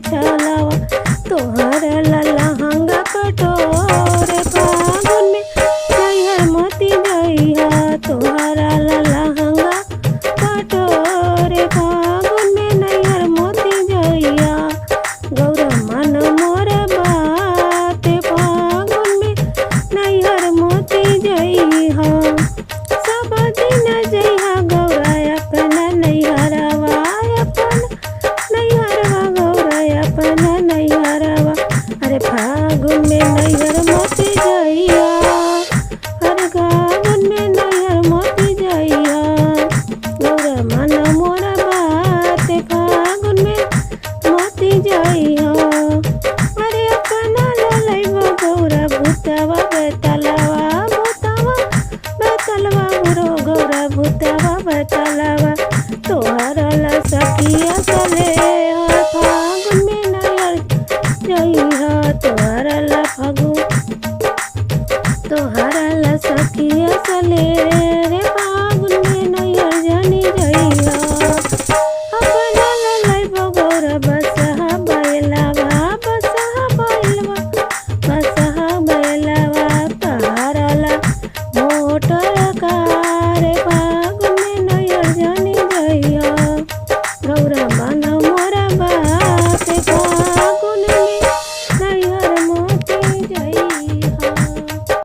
बिछलावा तोहरा लहंगा कटोरे फागुन में नैहर मोती जइहा तोहरा लहंगा कटोरे फागुन में नैहर मोती जइहा गौरा मन मोर बात फागुन में नैहर मोती जइहा सब दिन जइहा गौरा अपना नैहरवा गौरा अपना नैहरवा अरे फागुन में नैहर मोती जइहा अरे फागुन में नैहर मोती जइहा गौरा मन मोर बात फागुन में मोती जइहा अरे अपना ललैबो गौरा भूतवा बेतलवा गुरो गौरा भूतवा बेतलवा तोहरा ला सखिया